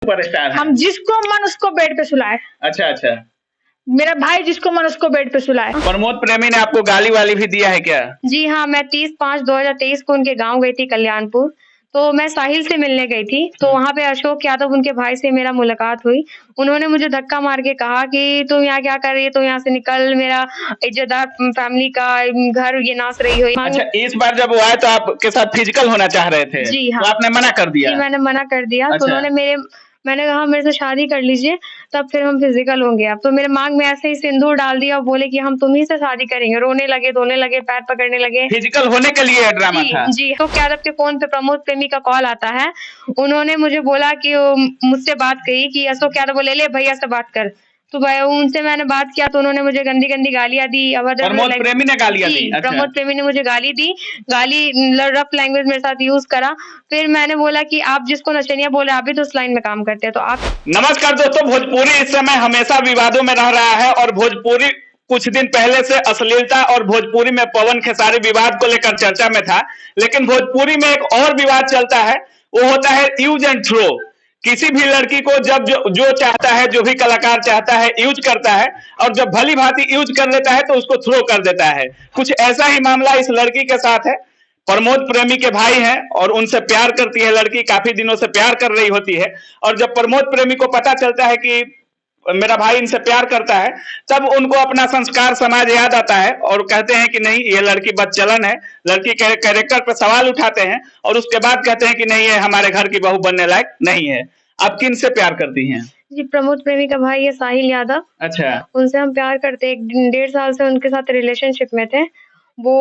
Superstar हम जिसको मन उसको बेड पे सुलाए। अच्छा अच्छा। मेरा भाई जिसको मन उसको बेड पे सुलाए। प्रमोद प्रेमी ने आपको गाली वाली भी दिया है क्या? जी हाँ, मैं 30/5/2023 को उनके गांव गई थी कल्याणपुर। तो मैं साहिल से मिलने गई थी, तो वहाँ पे अशोक यादव उनके भाई से मेरा मुलाकात हुई। उन्होंने मुझे धक्का मार के कहा कि तुम यहाँ क्या कर रही है, तुम यहाँ से निकल, मेरा इज्जतदार फैमिली का घर ये नाच रही हो। अच्छा, इस बार जब वो आए तो आपके साथ फिजिकल होना चाह रहे थे? जी हाँ। तो आपने मना कर दिया? जी, मैंने मना कर दिया। अच्छा। तो मैंने कहा मेरे से शादी कर लीजिए, तब फिर हम फिजिकल होंगे। अब तो मेरे मांग में ऐसे ही सिंदूर डाल दिया और बोले कि हम तुम्ही से शादी करेंगे। रोने लगे, धोने लगे, पैर पकड़ने लगे। फिजिकल होने के लिए ड्रामा था? जी, तो यादव के फोन पे प्रमोद प्रेमी का कॉल आता है। उन्होंने मुझे बोला कि मुझसे बात करी कि अशोक यादव बोले ले भैया से बात कर। तो भाई उनसे मैंने बात किया तो उन्होंने मुझे गंदी-गंदी गालियाँ दी। प्रमोद प्रेमी ने गालियाँ दी? अच्छा। प्रमोद प्रेमी ने मुझे गाली दी। रफ लैंग्वेज मेरे साथ यूज करा। फिर मैंने बोला कि आप जिसको नचनिया बोले आप भी तो उस लाइन में काम करते हैं, तो आप। नमस्कार दोस्तों, भोजपुरी इस समय हमेशा विवादों में रह रहा है और भोजपुरी कुछ दिन पहले से अश्लीलता और भोजपुरी में पवन खेसारी विवाद को लेकर चर्चा में था। लेकिन भोजपुरी में एक और विवाद चलता है, वो होता है यूज एंड थ्रो। किसी भी लड़की को जब जो चाहता है, जो भी कलाकार चाहता है, यूज करता है और जब भली भांति यूज कर लेता है तो उसको थ्रो कर देता है। कुछ ऐसा ही मामला इस लड़की के साथ है। प्रमोद प्रेमी के भाई हैं और उनसे प्यार करती है लड़की, काफी दिनों से प्यार कर रही होती है और जब प्रमोद प्रेमी को पता चलता है कि मेरा भाई इनसे प्यार करता है, तब उनको अपना संस्कार समाज याद आता है और कहते हैं कि नहीं, ये लड़की बदचलन है। लड़की के कैरेक्टर पर सवाल उठाते हैं और उसके बाद कहते हैं कि नहीं, ये हमारे घर की बहू बनने लायक नहीं है। आप किन से प्यार करती हैं? जी, प्रमोद प्रेमी का भाई है साहिल यादव। अच्छा। उनसे हम प्यार करते, 1.5 साल से उनके साथ रिलेशनशिप में थे। वो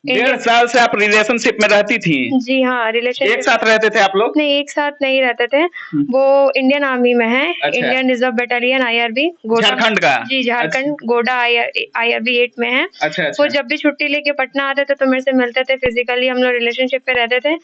1.5 साल से आप रिलेशनशिप में रहती थी? जी हाँ, रिलेशनशिप। एक साथ रहते थे आप लोग? नहीं, एक साथ नहीं रहते थे। वो इंडियन आर्मी में है। अच्छा। Indian reserve battalion IRB Jharkhand का? जी, झारखंड। अच्छा। गोडा IRB 8 में है। अच्छा अच्छा। वो जब भी छुट्टी लेके पटना आते थे तो मेरे से मिलते थे, फिजिकली हम लोग रिलेशनशिप पे रहते थे।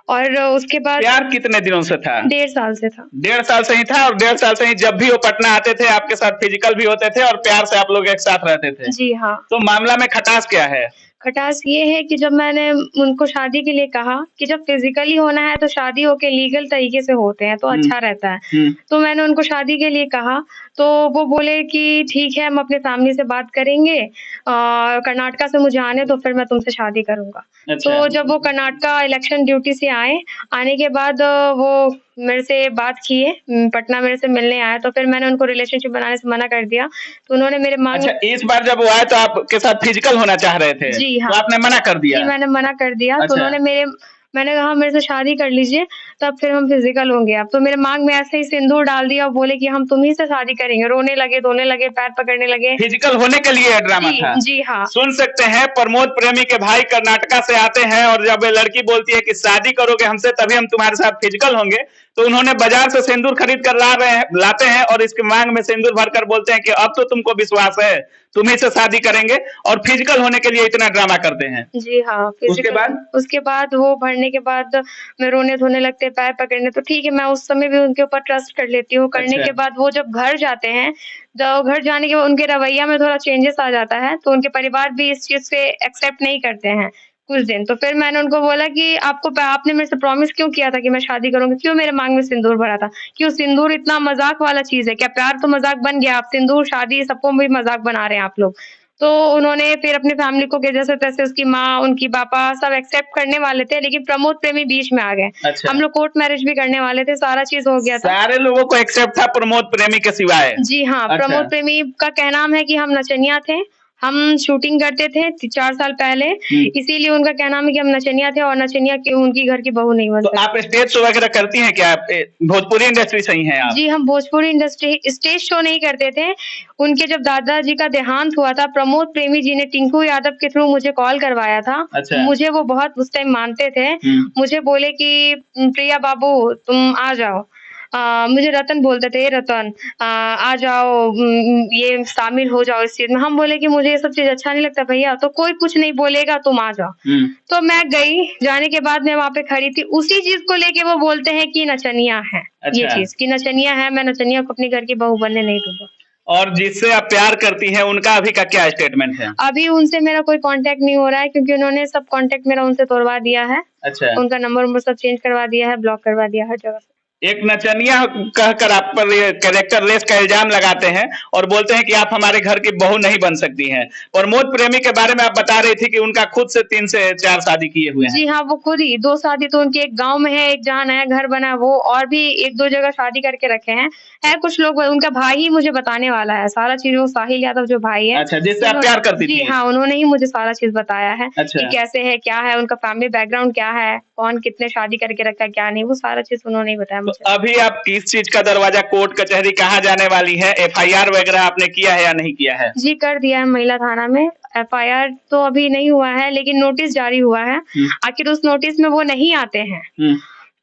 और उसके बाद प्यार कितने दिनों से था? 1.5 साल से था। 1.5 साल से ही था और 1.5 साल से ही जब भी वो पटना आते थे आपके साथ फिजिकल भी होते थे और प्यार से आप लोग एक साथ रहते थे? जी हाँ। तो मामला में खटास क्या है? खटास ये है कि जब मैंने उनको शादी के लिए कहा कि जब फिजिकली होना है तो शादी होके लीगल तरीके से होते हैं तो अच्छा रहता है। तो मैंने उनको शादी के लिए कहा तो वो बोले कि ठीक है, हम अपने फैमिली से बात करेंगे, कर्नाटका से मुझे आने तो फिर मैं तुमसे शादी करूंगा। अच्छा। तो जब वो कर्नाटका इलेक्शन ड्यूटी से आने के बाद वो मेरे से बात किए, पटना मेरे से मिलने आए, तो फिर मैंने उनको रिलेशनशिप बनाने से मना कर दिया। तो उन्होंने मेरे मांग। अच्छा, इस बार जब वो आए तो आपके साथ फिजिकल होना चाह रहे थे? जी हाँ। तो आपने मना कर दिया? जी, मैंने मना कर दिया। अच्छा। तो मैंने कहा मेरे से शादी कर लीजिए, तब फिर हम फिजिकल होंगे। अब तो मेरे मांग में ऐसे ही सिंदूर डाल दिया और बोले कि हम तुम्ही से शादी करेंगे। रोने लगे, धोने लगे, पैर पकड़ने लगे। फिजिकल होने के लिए ड्रामा था? जी हाँ। सुन सकते हैं, प्रमोद प्रेमी के भाई कर्नाटका से आते हैं और जब लड़की बोलती है कि शादी करोगे हमसे तभी हम तुम्हारे साथ फिजिकल होंगे, तो उन्होंने बाजार से सिंदूर खरीद कर लाते हैं और इसके मांग में सिंदूर भरकर बोलते हैं कि अब तो तुमको विश्वास है, तुम्ही से शादी करेंगे और फिजिकल होने के लिए इतना ड्रामा करते हैं। जी हाँ। उसके बाद वो भरने के बाद मैं रोने धोने लगते, पैर पकड़ने, तो ठीक है, मैं उस समय भी उनके ऊपर ट्रस्ट कर लेती हूँ। करने अच्छा। के बाद वो जब घर जाते हैं, तो घर जाने के बाद उनके रवैया में थोड़ा चेंजेस आ जाता है, तो उनके परिवार भी इस चीज से एक्सेप्ट नहीं करते हैं कुछ दिन। तो फिर मैंने उनको बोला कि आपने मेरे से प्रॉमिस क्यों किया था कि मैं शादी करूंगी, क्यों मेरे मांग में सिंदूर भरा था, क्यों सिंदूर इतना मजाक वाला चीज है क्या? प्यार तो मजाक बन गया, आप सिंदूर शादी सबको भी मजाक बना रहे हैं आप लोग। तो उन्होंने फिर अपनी फैमिली को जैसे तैसे, उसकी माँ, उनकी पापा सब एक्सेप्ट करने वाले थे, लेकिन प्रमोद प्रेमी बीच में आ गए। अच्छा। हम लोग कोर्ट मैरिज भी करने वाले थे, सारा चीज हो गया था। सारे लोगों को एक्सेप्ट था प्रमोद प्रेमी के सिवाय? जी हाँ। अच्छा। प्रमोद प्रेमी का कहना है कि हम नचनिया थे, हम शूटिंग करते थे 4 साल पहले, इसीलिए उनका कहना है कि हम नचनिया थे और नचनिया की उनकी घर की बहू नहीं बन सकती। तो आप स्टेज शो वगैरह करती हैं क्या? भोजपुरी इंडस्ट्री से ही हैं आप? जी, हम भोजपुरी इंडस्ट्री स्टेज शो नहीं करते थे। उनके जब दादाजी का देहांत हुआ था, प्रमोद प्रेमी जी ने टिंकू यादव के थ्रू मुझे कॉल करवाया था। अच्छा। मुझे वो बहुत उस टाइम मानते थे। मुझे बोले कि प्रिया बाबू तुम आ जाओ। मुझे रतन बोलते थे, रतन आ जाओ, ये शामिल हो जाओ इस चीज में। हम बोले कि मुझे ये सब चीज अच्छा नहीं लगता भैया, तो कोई कुछ नहीं बोलेगा, तुम आ जाओ। तो मैं गई, जाने के बाद मैं वहाँ पे खड़ी थी, उसी चीज को लेके वो बोलते हैं कि नचनिया है। अच्छा। ये चीज कि नचनिया है, मैं नचनिया को अपने घर की बहू बनने नहीं दूंगा। और जिससे आप प्यार करती हैं उनका अभी का क्या स्टेटमेंट है? अभी उनसे मेरा कोई कांटेक्ट नहीं हो रहा है, क्योंकि उन्होंने सब कांटेक्ट मेरा उनसे तोड़वा दिया है। अच्छा। उनका नंबर सब चेंज करवा दिया है, ब्लॉक करवा दिया हर जगह से। एक नचनिया कहकर आप पर ये कैरेक्टर रेस का इल्जाम लगाते हैं और बोलते हैं कि आप हमारे घर की बहू नहीं बन सकती हैं। प्रमोद प्रेमी के बारे में आप बता रही थी कि उनका खुद से 3 से 4 शादी किए हुए हैं। जी हाँ, वो खुद ही 2 शादी तो उनके एक गाँव में है, एक जहाँ नया घर बना है वो, और भी 1-2 जगह शादी करके रखे हैं। है कुछ लोग, उनका भाई ही मुझे बताने वाला है सारा चीज़, वो साहिल यादव जो भाई है। अच्छा, जिससे आप प्यार करती जी थी? हाँ, उन्होंने ही मुझे सारा चीज़ बताया है अच्छा। कि कैसे है, क्या है, उनका फैमिली बैकग्राउंड क्या है, कौन कितने शादी करके रखा है, क्या नहीं, वो सारा चीज़ उन्होंने ही बताया तो मुझे। अभी आप किस चीज का दरवाजा कोर्ट कचहरी कहाँ जाने वाली है? एफआईआर वगैरह आपने किया है या नहीं किया है? जी, कर दिया है महिला थाना में। एफआईआर तो अभी नहीं हुआ है, लेकिन नोटिस जारी हुआ है। आखिर उस नोटिस में वो नहीं आते हैं,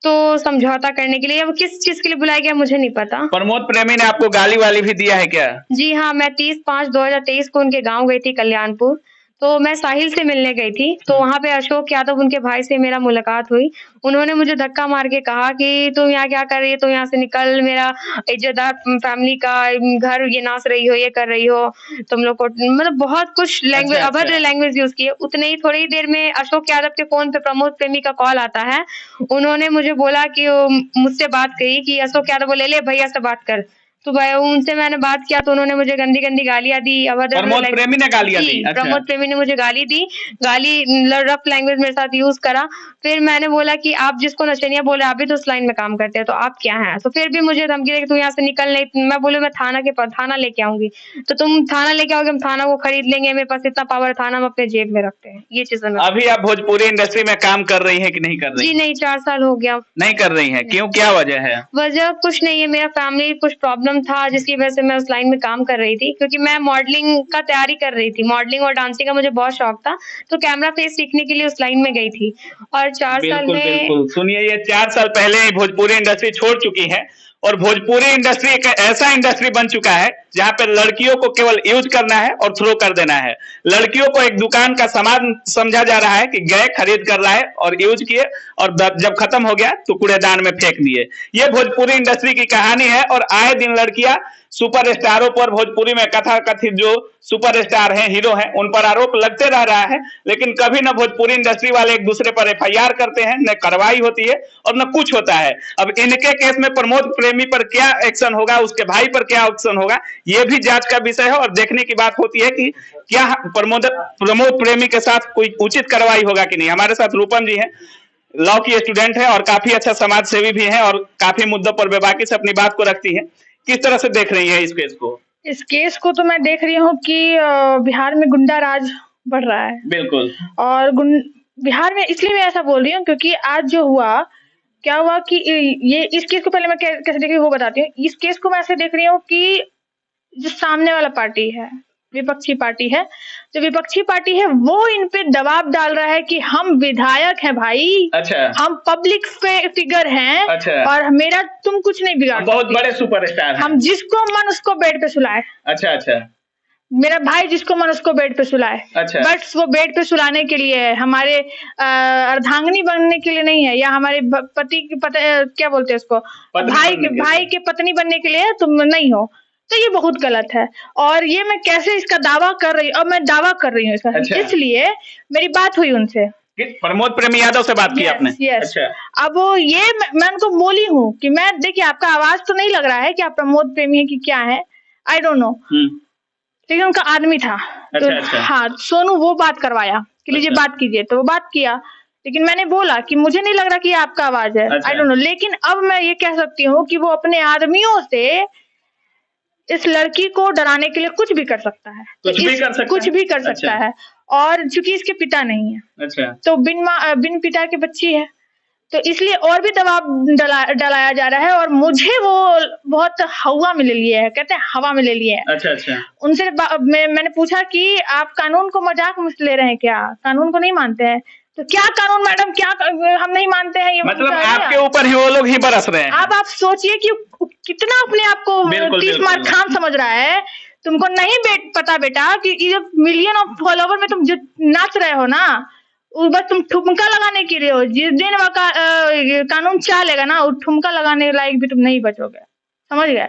तो समझौता करने के लिए, अब किस चीज़ के लिए बुलाया गया मुझे नहीं पता। प्रमोद प्रेमी ने आपको गाली-वाली भी दिया है क्या? जी हाँ, मैं 30/5/2023 को उनके गाँव गई थी कल्याणपुर। तो मैं साहिल से मिलने गई थी, तो वहाँ पे अशोक यादव उनके भाई से मेरा मुलाकात हुई। उन्होंने मुझे धक्का मार के कहा कि तुम यहाँ क्या कर रही हो? तुम यहाँ से निकल, मेरा इज़्ज़तदार फैमिली का घर ये नाच रही हो, ये कर रही हो, तुम लोग को मतलब बहुत कुछ लैंग्वेज, अच्छा, अभद्र लैंग्वेज यूज़ की है। उतने ही थोड़ी ही देर में अशोक यादव के फ़ोन पे प्रमोद प्रेमी का कॉल आता है। उन्होंने मुझे बोला कि मुझसे बात करी कि अशोक यादव बोले, ले भैया से बात कर। तो भाई उनसे मैंने बात किया तो उन्होंने मुझे गंदी-गंदी गालियाँ दी, अभद्र प्रमोद प्रेमी ने गालियाँ दी? अच्छा। प्रमोद प्रेमी ने मुझे गाली दी, रफ लैंग्वेज मेरे साथ यूज़ करा। फिर मैंने बोला कि आप जिसको नचनिया बोले, आप भी तो उस लाइन में काम करते हैं, तो आप क्या हैं? तो फिर भी मुझे धमकी दी कि तू यहाँ से निकल, नहीं मैं बोली मैं थाना लेके आऊँगी। तो तुम थाना लेके आओगे, हम थाना को खरीद लेंगे, मेरे पास इतना पावर है, थाना हम अपने जेब में रखते हैं। ये चीज़ें मैं अभी आप भोजपुरी इंडस्ट्री में काम कर रही हैं कि नहीं कर रही? जी नहीं, 4 साल हो गया। नहीं कर रही हैं, क्यों, क्या वजह है? वजह कुछ नहीं है, मेरा फैमिली कुछ प्रॉब्लम था जिसकी वजह से मैं उस लाइन में काम कर रही थी, क्योंकि मैं मॉडलिंग का तैयारी कर रही थी। मॉडलिंग और डांसिंग का मुझे बहुत शौक था, तो कैमरा फेस सीखने के लिए उस लाइन में गई थी। और 4 साल में बिल्कुल। सुनिए, ये 4 साल पहले ही भोजपुरी इंडस्ट्री छोड़ चुकी है और भोजपुरी इंडस्ट्री एक ऐसा इंडस्ट्री बन चुका है जहाँ पे लड़कियों को केवल यूज करना है और थ्रो कर देना है। लड़कियों को एक दुकान का सामान समझा जा रहा है कि गए, खरीद कर लाए और यूज किए और जब खत्म हो गया तो कूड़ेदान में फेंक दिए। ये भोजपुरी इंडस्ट्री की कहानी है और आए दिन लड़कियां सुपर स्टारों पर, भोजपुरी में कथा कथित जो सुपर स्टार हैं, हीरो हैं, उन पर आरोप लगते रह रहा है, लेकिन कभी न भोजपुरी इंडस्ट्री वाले एक दूसरे पर एफआईआर करते हैं, न कार्रवाई होती है और न कुछ होता है। अब इनके केस में प्रमोद प्रेमी पर क्या एक्शन होगा, उसके भाई पर क्या एक्शन होगा, ये भी जांच का विषय है और देखने की बात होती है कि क्या प्रमोद प्रेमी के साथ कोई उचित कार्रवाई होगा कि नहीं। हमारे साथ रूपम जी हैं, लॉ की स्टूडेंट है और काफी अच्छा समाज सेवी भी है और काफी मुद्दों पर बेबाकी से अपनी बात को रखती है। किस तरह से देख रही है इस केस को? इस केस को तो मैं देख रही हूँ कि बिहार में गुंडा राज बढ़ रहा है। बिल्कुल। और बिहार में इसलिए मैं ऐसा बोल रही हूँ क्योंकि आज जो हुआ, क्या हुआ कि ये इस केस को पहले मैं कैसे देख रही हूँ वो बताती हूँ। इस केस को मैं ऐसे देख रही हूँ कि जो सामने वाला पार्टी है, विपक्षी पार्टी है, जो विपक्षी पार्टी है वो इन पे दबाव डाल रहा है कि हम विधायक हैं भाई। अच्छा। हम पब्लिक फिगर हैं। अच्छा। और मेरा तुम कुछ नहीं बिगाड़ सकते। बहुत बड़े सुपरस्टार हैं। हम जिसको मन उसको बेड पे सुलाए। अच्छा अच्छा। मेरा भाई जिसको मन उसको बेड पे सुलाए। अच्छा। बट वो बेड पे सुलाने के लिए है, हमारे अर्धांगिनी बनने के लिए नहीं है, या हमारे पति की क्या बोलते हैं उसको, भाई के पत्नी बनने के लिए तुम नहीं हो। तो ये बहुत गलत है और ये मैं कैसे इसका दावा कर रही हूँ, अब मैं दावा कर रही हूँ इसका। अच्छा। इसलिए मेरी बात हुई उनसे, प्रमोद प्रेमी यादव से बात की आपने? यस। अच्छा। अब ये मैं उनको बोली हूँ कि मैं, देखिए आपका आवाज तो नहीं लग रहा है कि आप प्रमोद प्रेमी है कि क्या है, आई डोंट नो, लेकिन उनका आदमी था। अच्छा, तो अच्छा। हाँ, सोनू वो बात करवाया कि लीजिए बात कीजिए, तो वो बात किया, लेकिन मैंने बोला कि मुझे नहीं लग रहा कि आपका आवाज है। आई डोंट नो, लेकिन अब मैं ये कह सकती हूँ कि वो अपने आदमियों से इस लड़की को डराने के लिए कुछ भी कर सकता है, कुछ भी कर सकता है। और चूंकि इसके पिता नहीं है, अच्छा, तो बिन पिता की बच्ची है, तो इसलिए और भी दबाव डलाया जा रहा है। और मुझे वो बहुत हवा में ले लिए है, कहते हैं हवा में ले लिए है। अच्छा अच्छा। उनसे मैंने पूछा कि आप कानून को मजाक में ले रहे हैं क्या, कानून को नहीं मानते हैं? तो क्या कानून मैडम, क्या हम नहीं मानते हैं? ये मतलब आपके ऊपर ही वो लोग ही बरस रहे हैं। आप सोचिए कि कितना अपने आप को 30 मार खान समझ रहा है। तुमको नहीं पता बेटा कि ये मिलियन ऑफ फॉलोवर में तुम जो नाच रहे हो ना, बस तुम ठुमका लगाने के लिए हो। जिस दिन कानून चलेगा ना, ठुमका लगाने लायक भी तुम नहीं बचोगे, समझ गए?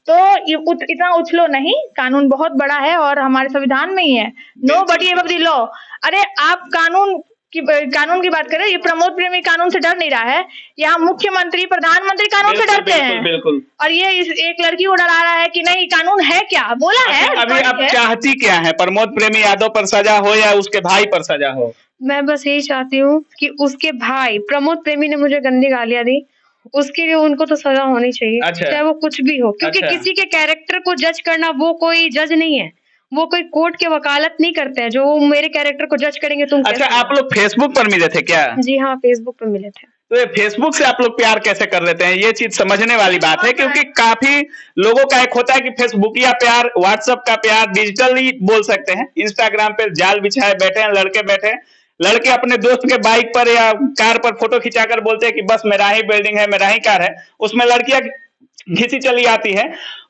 तो इतना उछलो नहीं, कानून बहुत बड़ा है और हमारे संविधान में ही है, nobody above the law. अरे आप कानून की कानून की बात करें, ये प्रमोद प्रेमी कानून से डर नहीं रहा है, यहाँ मुख्यमंत्री प्रधानमंत्री कानून से डरते हैं। बिल्कुल। और ये एक लड़की को डरा रहा है कि नहीं कानून है क्या, बोला है। अभी आप चाहती क्या है, प्रमोद प्रेमी यादव पर सजा हो या उसके भाई पर सजा हो? मैं बस यही चाहती हूँ कि उसके भाई प्रमोद प्रेमी ने मुझे गंदी गालियां दी, उसके लिए उनको तो सजा होनी चाहिए। अच्छा। चाहे वो कुछ भी हो, क्योंकि किसी के कैरेक्टर को जज करना, वो कोई जज नहीं है, वो कोई कोर्ट के वकालत नहीं करते हैं जो मेरे कैरेक्टर को जज करेंगे। तुम अच्छा, आप लोग फेसबुक पर मिले थे क्या? जी हाँ, फेसबुक पर मिले थे। तो ये फेसबुक से आप लोग प्यार कैसे कर लेते हैं, ये चीज समझने वाली बात है, क्योंकि काफी लोगों का एक होता है कि फेसबुकिया प्यार, व्हाट्सएप का प्यार डिजिटली बोल सकते हैं, इंस्टाग्राम पे जाल बिछाए बैठे हैं लड़के बैठे हैं, लड़के अपने दोस्त के बाइक पर या कार पर फोटो खिंचाकर बोलते हैं कि बस मेरा ही बिल्डिंग है, मेरा ही कार है, उसमें लड़कियां घिसी चली आती है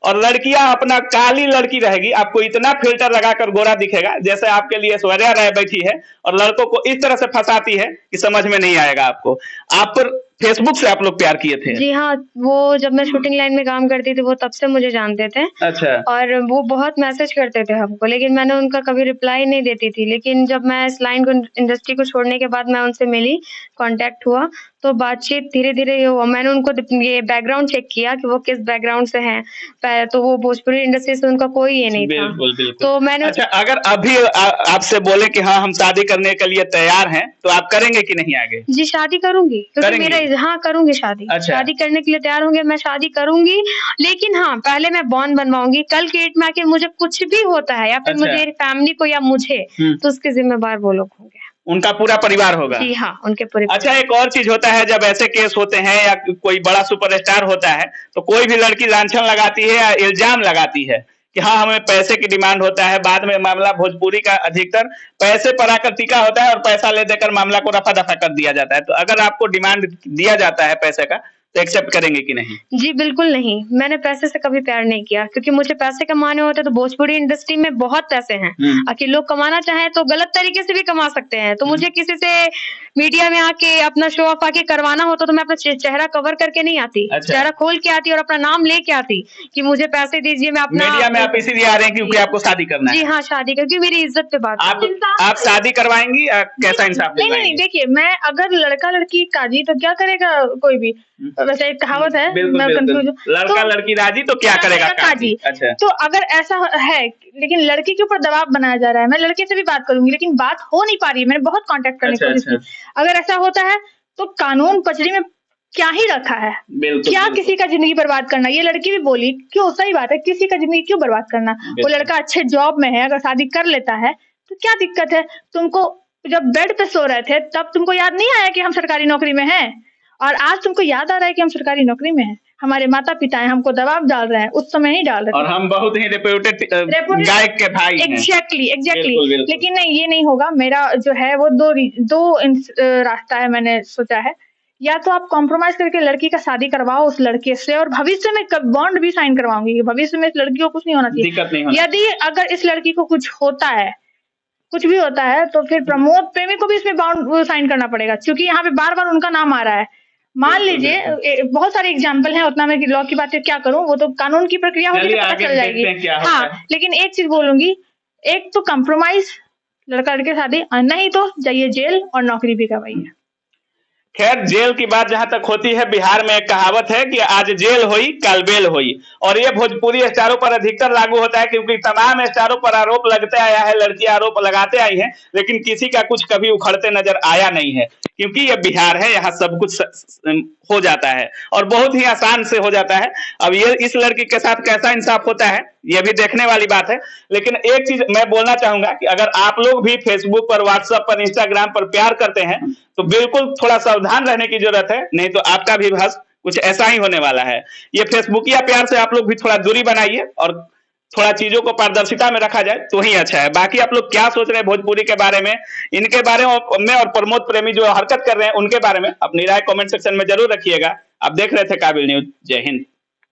और लड़कियां अपना काली लड़की रहेगी, आपको इतना फिल्टर लगाकर गोरा दिखेगा जैसे आपके लिए ऐश्वर्या राय बैठी है, और लड़कों को इस तरह से फंसाती है कि समझ में नहीं आएगा आपको। आप पर फेसबुक से आप लोग प्यार किए थे? जी हाँ, वो जब मैं शूटिंग लाइन में काम करती थी वो तब से मुझे जानते थे। अच्छा। और वो बहुत मैसेज करते थे हमको, लेकिन मैंने उनका कभी रिप्लाई नहीं देती थी। लेकिन जब मैं इस लाइन को, इंडस्ट्री को छोड़ने के बाद मैं उनसे मिली, कांटेक्ट हुआ, तो बातचीत धीरे धीरे ये हुआ। मैंने उनको ये बैकग्राउंड चेक किया कि वो किस बैकग्राउंड से हैं, तो वो भोजपुरी इंडस्ट्री से उनका कोई ये नहीं था। बिल्कुल। तो मैंने अच्छा, अगर अभी आपसे बोले कि हाँ हम शादी करने के लिए तैयार हैं, तो आप करेंगे कि नहीं आगे? जी शादी करूंगी, क्योंकि मेरा, हाँ करूंगी शादी। अच्छा। शादी करने के लिए तैयार होंगे, मैं शादी करूंगी, लेकिन हाँ पहले मैं बॉन्ड बनवाऊंगी। कल के डेट में आके मुझे कुछ भी होता है या फिर अच्छा। मेरी फैमिली को या मुझे, तो उसके जिम्मेवार वो लोग होंगे, उनका पूरा परिवार होगा। जी हाँ, उनके पूरे। अच्छा, एक और चीज होता है, जब ऐसे केस होते हैं या कोई बड़ा सुपरस्टार होता है, तो कोई भी लड़की लांछन लगाती है या इल्जाम लगाती है कि हाँ हमें पैसे की डिमांड होता है। बाद में मामला भोजपुरी का अधिकतर पैसे पर आकर टिका होता है और पैसा ले देकर मामला को रफा दफा कर दिया जाता है। तो अगर आपको डिमांड दिया जाता है पैसे का, तो एक्सेप्ट करेंगे कि नहीं? जी बिल्कुल नहीं, मैंने पैसे से कभी प्यार नहीं किया, क्योंकि मुझे पैसे कमाने होते तो भोजपुरी इंडस्ट्री में बहुत पैसे हैं। कि लोग कमाना चाहें तो गलत तरीके से भी कमा सकते हैं। तो मुझे किसी से मीडिया में आके अपना शो ऑफ आके करवाना होता तो मैं अपना चेहरा कवर करके नहीं आती। अच्छा। चेहरा खोल के आती और अपना नाम लेके आती कि मुझे पैसे दीजिए, मैं अपना। मीडिया में आप इसीलिए आ रहे हैं क्योंकि आपको शादी करना है? जी हाँ, शादी, क्योंकि मेरी इज्जत पे बात। आप शादी करवाएंगी, कैसा इंसाफ? नहीं, देखिए, मैं अगर लड़का लड़की काजी तो क्या करेगा कोई भी, वैसे एक कहावत है, मैं कंफ्यूज हूँ, लड़का लड़की राजी तो क्या करेगा काजी। अच्छा। तो अगर ऐसा है, लेकिन लड़की के ऊपर दबाव बनाया जा रहा है, मैं लड़के से भी बात करूंगी, लेकिन बात हो नहीं पा रही है, मैंने बहुत कांटेक्ट करने की कोशिश की। अगर ऐसा होता है तो कानून पचड़ी में क्या ही रखा है, क्या किसी का जिंदगी बर्बाद करना। ये लड़की भी बोली, क्यों, सही बात है, किसी का जिंदगी क्यों बर्बाद करना। वो लड़का अच्छे जॉब में है, अगर शादी कर लेता है तो क्या दिक्कत है। तुमको जब बेड पे सो रहे थे तब तुमको याद नहीं आया कि हम सरकारी नौकरी में हैं, और आज तुमको याद आ रहा है कि हम सरकारी नौकरी में हैं। हमारे माता पिता हैं, हमको दबाव डाल रहे हैं, उस समय ही डाल रहे थे, और हम बहुत ही रेप्यूटेड गायक के भाई हैं। एग्जैक्टली। लेकिन नहीं, ये नहीं होगा। मेरा जो है वो दो रास्ता है, मैंने सोचा है। या तो आप कॉम्प्रोमाइज करके लड़की का शादी करवाओ उस लड़के से, और भविष्य में बॉन्ड भी साइन करवाऊंगी, भविष्य में इस लड़की को कुछ नहीं होना चाहिए, दिक्कत नहीं होना। यदि अगर इस लड़की को कुछ होता है, कुछ भी होता है, तो फिर प्रमोद प्रेमी को भी इसमें बॉन्ड साइन करना पड़ेगा, क्योंकि यहाँ पे बार बार उनका नाम आ रहा है। मान लीजिए, बहुत सारे एग्जाम्पल हैं, उतना मैं लॉ की बातें क्या करूं, वो तो कानून की प्रक्रिया होगी तो पता चल जाएगी। हाँ, लेकिन एक चीज बोलूंगी, एक तो कंप्रोमाइज लड़का लड़के शादी, नहीं तो जाइए जेल और नौकरी भी करवाइए। खैर, जेल की बात जहां तक होती है, बिहार में एक कहावत है कि आज जेल हुई कल बेल हुई, और ये भोजपुरी स्टारों पर अधिकतर लागू होता है, क्योंकि तमाम स्टारों पर आरोप लगते आया है, लड़की आरोप लगाते आई है, लेकिन किसी का कुछ कभी उखड़ते नजर आया नहीं है, क्योंकि ये बिहार है, यहाँ सब कुछ हो जाता है और बहुत ही आसान से हो जाता है। अब ये इस लड़की के साथ कैसा इंसाफ होता है, ये भी देखने वाली बात है। लेकिन एक चीज मैं बोलना चाहूंगा कि अगर आप लोग भी फेसबुक पर, व्हाट्सएप पर, इंस्टाग्राम पर प्यार करते हैं तो बिल्कुल थोड़ा सावधान रहने की जरूरत है, नहीं तो आपका भी बस कुछ ऐसा ही होने वाला है। ये फेसबुकिया प्यार से आप लोग भी थोड़ा दूरी बनाइए और थोड़ा चीजों को पारदर्शिता में रखा जाए तो ही अच्छा है। बाकी आप लोग क्या सोच रहे हैं भोजपुरी के बारे में, इनके बारे में और प्रमोद प्रेमी जो हरकत कर रहे हैं उनके बारे में अपनी राय कमेंट सेक्शन में जरूर रखिएगा। आप देख रहे थे काबिल न्यूज। जय हिंद।